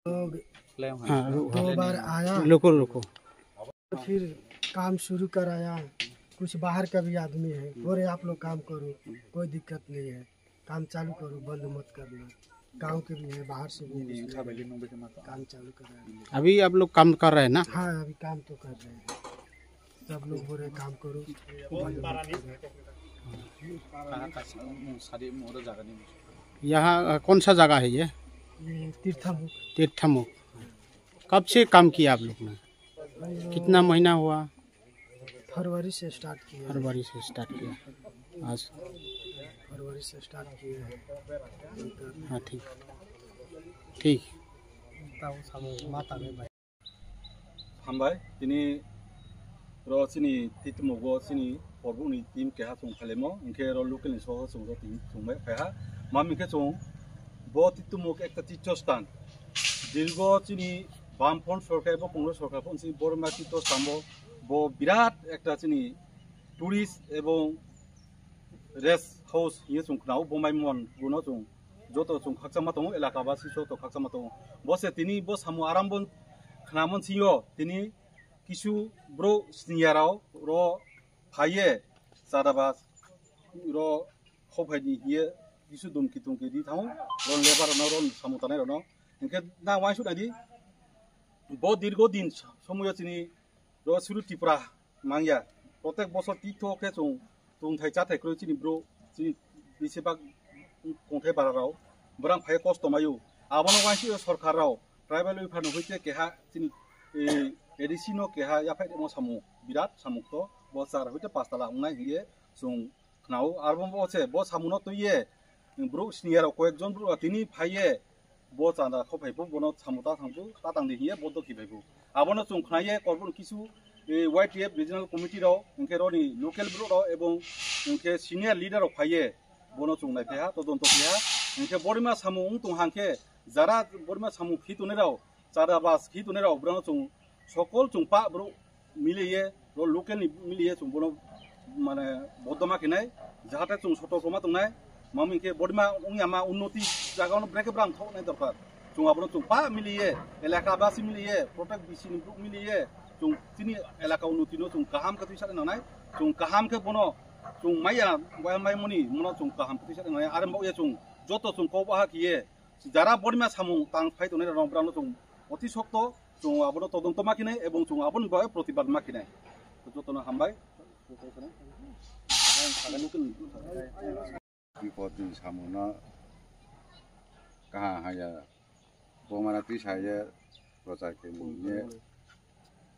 दो बार आया, रुको तो फिर काम शुरू कराया। कुछ बाहर का भी आदमी है, बोले आप लोग काम करो, कोई दिक्कत नहीं है, काम चालू करो, बंद मत करना। गांव के भी है, बाहर से भी है, काम चालू कराया। अभी आप लोग काम कर रहे हैं ना? हाँ, अभी काम तो कर रहे हैं। सब लोग बोले काम करो, बंद मत करो। यहाँ कौन सा जगह है ये? तीर्थमुख। तीर्थमुख। कब से काम किया आप लोग ने? कितना महीना हुआ? फरवरी से स्टार्ट किया। फरवरी से स्टार्ट किया। आज फरवरी से स्टार्ट किए हैं। हाँ, ठीक ठीक। हामबाय दिनै र सिनि तीर्थमुखो सिनि परबुनि टीम केहा सं खालेमो इनके र लोकल सह सं टीम संबाय फायहा मामिखे सं ब तीर्थमुख एक तीर्थस्थान दीर्घ सिनि बामफ्रन सरकार बो कंग्रेस सरकार बो सिनि बरमा तीर्थस्थान बो बिराट एक सिनि टूरिस्ट एवं रेस्ट हाउस ये सं नाव बमाइमन गुनो सं जतो सं खाक्सामा दङ एलाकाबासि जतो खाक्सामा दङ बसे तिनि बो सामु आरामबन खानामन सियो तिनि किसु ब्रो स्नियाराव र फाये सादाबास र खफायनि हिये किसु दुमकि दुमकि दि थाउ र लेबार न र सामुतानाय र न इनके ना वाइसु दादि ब दीर्घ दिन समय चिनि र सुरु त्रिपुरा मांगिया प्रत्येक बছর तीर्थ के जों थाइ जाथाय क्रय चिनि ब्रो चिनि बेसेबा कंथाय बाराराव बरां फाय कष्ट मायु आबन वाइसु सरकाराव ट्राइबल विभाग होइते केहा चिनि एडिसिनो केहा याफाय मो सामु बिराट सामुक्तो बसार होइते पास्ताला उनाय हिये जों नाव आरबम बसे ब सामुनो तये ब्रो स्नियाराव कयेकजन ब्रो तिनि फाये ब चांदा खफायबो बनो सामुता थांबो तातांदि हिये बद किबायबो आबनो जों खनाये करबन किसु वाइटीएफ रीजनल कमिटी राव इनके रनि लोकल ब्रो राव एवं इनके सीनियर लीडर राव फाये बनो जों नायफाया तदन्त किया इनके बरिमा सामु उंतुं हांके जारा बरिमा सामु खितुने राव चादाबास खितुने राव ब्रो जों सकल जों पा ब्रो मिलिये र लोकल नि मिलिये जों बनो माने बदमा किनाय जाहाते जों सतर्कमा दंनाय मामिके बरिमा उंयामा उन्नति जागावनो ब्रेक ब्रां थौनाय दरकार जों आबनो जों पा मिलिये एलाकाबासि मिलिये प्रोटेक्ट बिसिनि ग्रुप मिलिये जों तिनि एलाका उन्नतिनो जों गाहाम कथि सारे नाय जों गाहाम के बनो जों माया मायमनि मनो जों गाहाम कथि सारे नाय आरो बये जों जतो जों कबाहा किये जारा बरिमा सामु तां फाइतने रंब्रानो जों अति सक्त जों आबनो तदन्त माकिनाय एवं जों आबन बाय प्रतिबाद माकिनाय जतनो हामबाय बिपदनि सामुना कहा हाया बमाना तिसाये प्रचार के मुने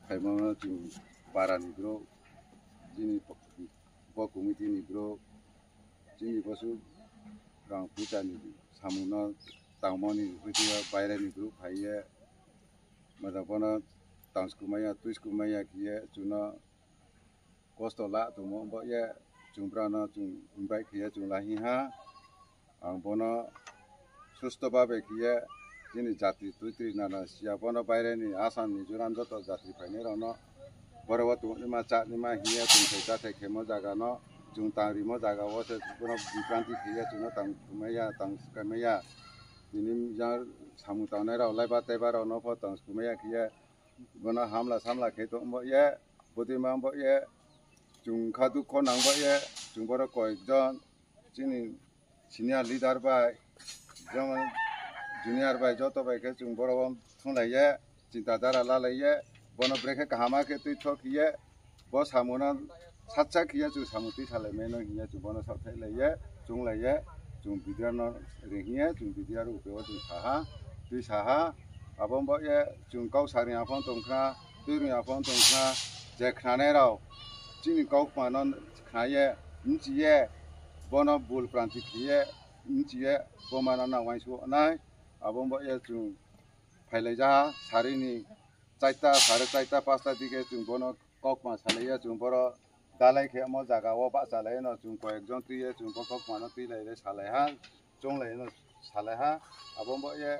खायमाना जों बारानि ग्रो जिनि ब कमिटिनि ग्रो जिनि बसु रां फुजानि सामुना तांमनि होदिया बायरानि ग्रुप हाये मदाबना तांसकुमाया तुइसकुमाया किये जुना कस्तला दमो बये जुंब्राना जुं इनबाय किये जुं लाहिहा आं बना सुस्त बाबे किये जिनि जाति तुइत्रि नाना सिया बना बायरानि आसाम मिजोराम जत जाति फाइने रनो बरवा तुनिमा चानिमा हिया जुं जाथाय खेमो जागानो जुं तांरिमो जागा वसे बना विक्रांति किये जुना तांसकुमाया दिनिम जार सामु तावनाय राव लाइबा ताइबा राव न फ तांसकुमाया किये बना हामला सामला खेतो ये बुदिमा ये जुं खादु ख नांबा ये जुं बर कयेकजन जिनि सिनियर लीडर बाय जमन जूनियर बाय जत बाय के जुं बरबम थुंलाये चिंता दारा लालाये बना ब्रेके काहामा के तुइ थकिये ब सामुना सातसा किये जुं सामुति साले मेनो हिया जुं बना साथाय लाये जुं लाये जुं बिदियान रेहिये जुं बिदियार उपेव जुं साहा तुइ साहा आबम ये जुं गावसारि आफान दंखा तुइनि आफान दंखा जे खानाय राव जिनि गाव मानन खाये मिथिये बना बुल प्रांति किये मिथिये बमाना ना वाइसु नाय आबम ये जुं फाइलायजा सारिनि चाइता सारे चाइता पास्ता दिके जुं बना ककमा सालाये जुं बर दालाय खे म जागा व बा सालाय न जुं कयेकजन तुइये जुं कक मानो तुइलाय सालायहा जंलाय न सालायहा आबम ये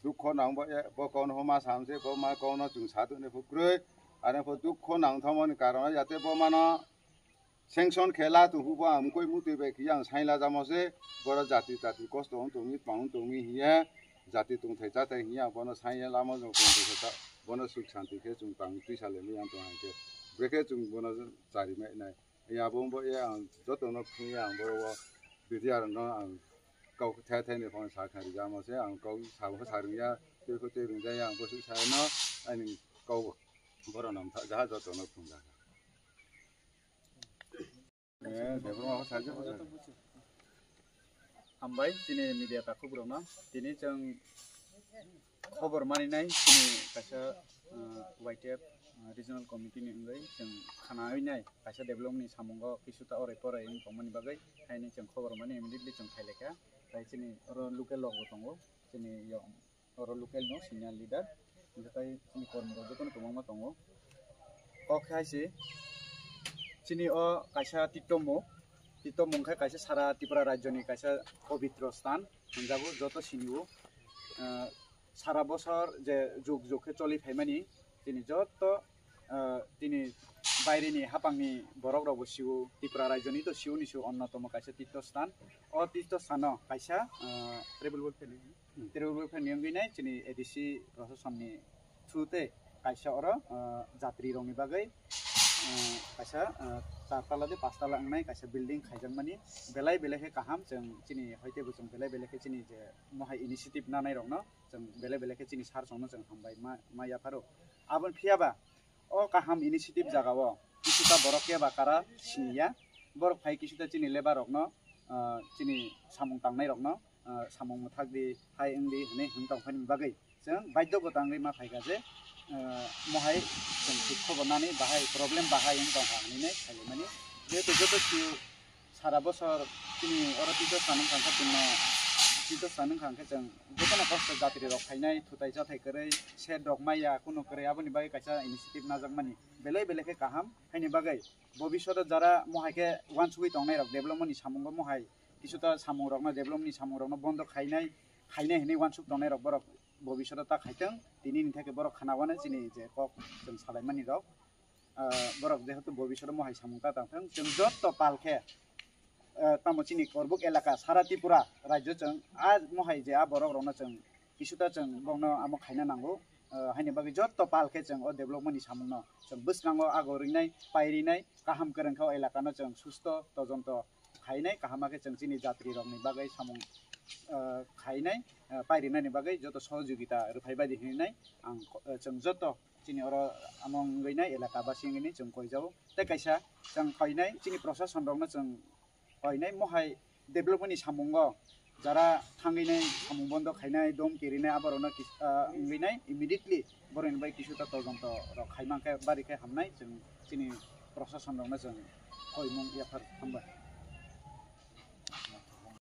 दुख नांबा ये ब कौन हमा सामसे ब मा कौन जुं सादुने फुक्रुय आरो फ दुख नांथमनि कारण जाते ब मानो सेंक्शन खेला तु हुबा हमकोय मुते बे कि आं साइला जामसे बर जाति जाति कष्ट हम तुमि पाउन तुमि हिया जाति तंथाय जाथाय हिया बनो साइया लामा जों कोंखा बनो सुख शांति के जों तांग तुइसाले मियां तो हाके ब्रेके जों बनो जारि मै नाय या बोंबो या जतनो खुया आं बरो बिदियार न आं गाव थाय थायनि फन साखारि जामसे आं गाव साबो सारिया तेखौ तेरुं जाया आं बसु सायनो आनि गाव बर' नाम जहा जतनो खुंजा बेफोर माबा साजे हामबाय दिनै मिडिया दाखुब्रावना दिनै जों खबर मानिनाय दिनै खायसे वाइटेप रिजनल कमिटिनि अनगायै जों खानायनाय खायसे डेभेलपमेन्टनि सामुंग किसुता अराय फराय इंकमनि बागै हायनि जों खबर मानि इमिडिएटलि जों फायलेखा फाय दिनै लकेल लगबो दङ दिनै लकेल न सिनियर लिडार ओमफ्राय जोंनि कर्मराव जखन गोबां दङ अखायसे दिनै खायसे टिटमंखाय खायसे सारा त्रिपुरा राज्यनि खायसे पवित्र स्थान होनजाबो जत सिनिबो सारा बছর जे जुग जुगखे चलिफायमानि दिनै जत दिनै बायरेनि हापांनि बरक रावबो सिउ त्रिपुरा राज्यनि तो सिउनि सिउ अन्यतम खायसे तीर्थस्थान तीर्थस्थान खायसे ट्रेभेल वेलफेयारनि अंगैनाय दिनै एडिसि प्रशासननि थ्रुते खायसे जात्रि रंनि बागै खायसे 4 ताला दे 5 ताला अंनाय खायसे बिल्डिं खायजोंमानि बेलाय बेलेखे काहाम जों दिनै हयतेबो जों बेलाय बेलेखे दिनै जे महाय इनिशिएटिभ नानाय रंनो जों बेलाय बेलेखे दिनै सारसंनो जों हामबाय मा याफारो आबन फियाबा काहाम इनिशिएटिभ जागावो किसुता बरके बाकारा सिनिया बरक फाय किसुता दिनै लेबार रंनो दिनै सामुं तांनाय रंनो सामुं मुथागदि हाय इंदि हने हंतांफानि बागै जों बाध्यगताङै मा फायगा जे महाय जों खबर नानै बाहाय प्रब्लेम बाहाय इंतांफानि खायमानि जेहेतु जत सिउ सारा बছর दिनै अरतित सानुं खांखा दिनो तित सानुं खांखा जों जतनो खस्थ जात्रि रक फायनाय थुताय जाथाय करै से दगमाया कुनु करै आबनि बागै कायसा इनिशिएटिभ नाजाकमानि बेलाय बेलेखे काहाम हायनि बागै भबिष्यत जारा महायके वानसुइ तंनाय रक डेभेलपमेन्टनि सामुंग महाय किसुता सामुं रकना डेभेलपमेन्टनि सामुं रकना बन्द खायनाय हने वानसुक तंनाय रक बरक भबिष्यत ता खायथों दिनैनि थाखाय बरक खानावानो दिनै जे कक जों सालायमानि रक बरक जेहेतु भबिष्यत महाय सामुंगा तांथों जों जत पालखे तामचिनि करबुक एलाका सारा त्रिपुरा राज्य जों आ महाय जे आ बरक रंना जों किसुता जों बंनो आमो खायना नांगौ हायनि बागै जत पालखे जों डेभेलपमेन्टनि सामुंनो जों बोसनांगौ आगरिनाय पायरिनाय काहाम गोरोंखाव एलाकानो जों सुस्थ तजन्त खायनाय काहामाके जों दिनै जात्रि रंनि बागै सामुं खायनाय पायरिनायनि बागै जत सहयोगिता रुफायबादि होनाय आं जों जत दिनै आमं गैनाय एलाका बासिंगैनि जों कयजाव ता कायसा जों खायनाय दिनै प्रशासन रंनो जों खायनाय महाय डेभेलपमेन्टनि सामुंग जारा थांगैनाय सामुं बन्द खायनाय दम केरिनाय आबारावनो गैनाय इमिडिएटलि बरनि बाय किसुता तजन्त रक खायमांखाय बारिखाय हामनाय जों दिनै प्रशासन रंनो जों कयमुं याफार हामबाय।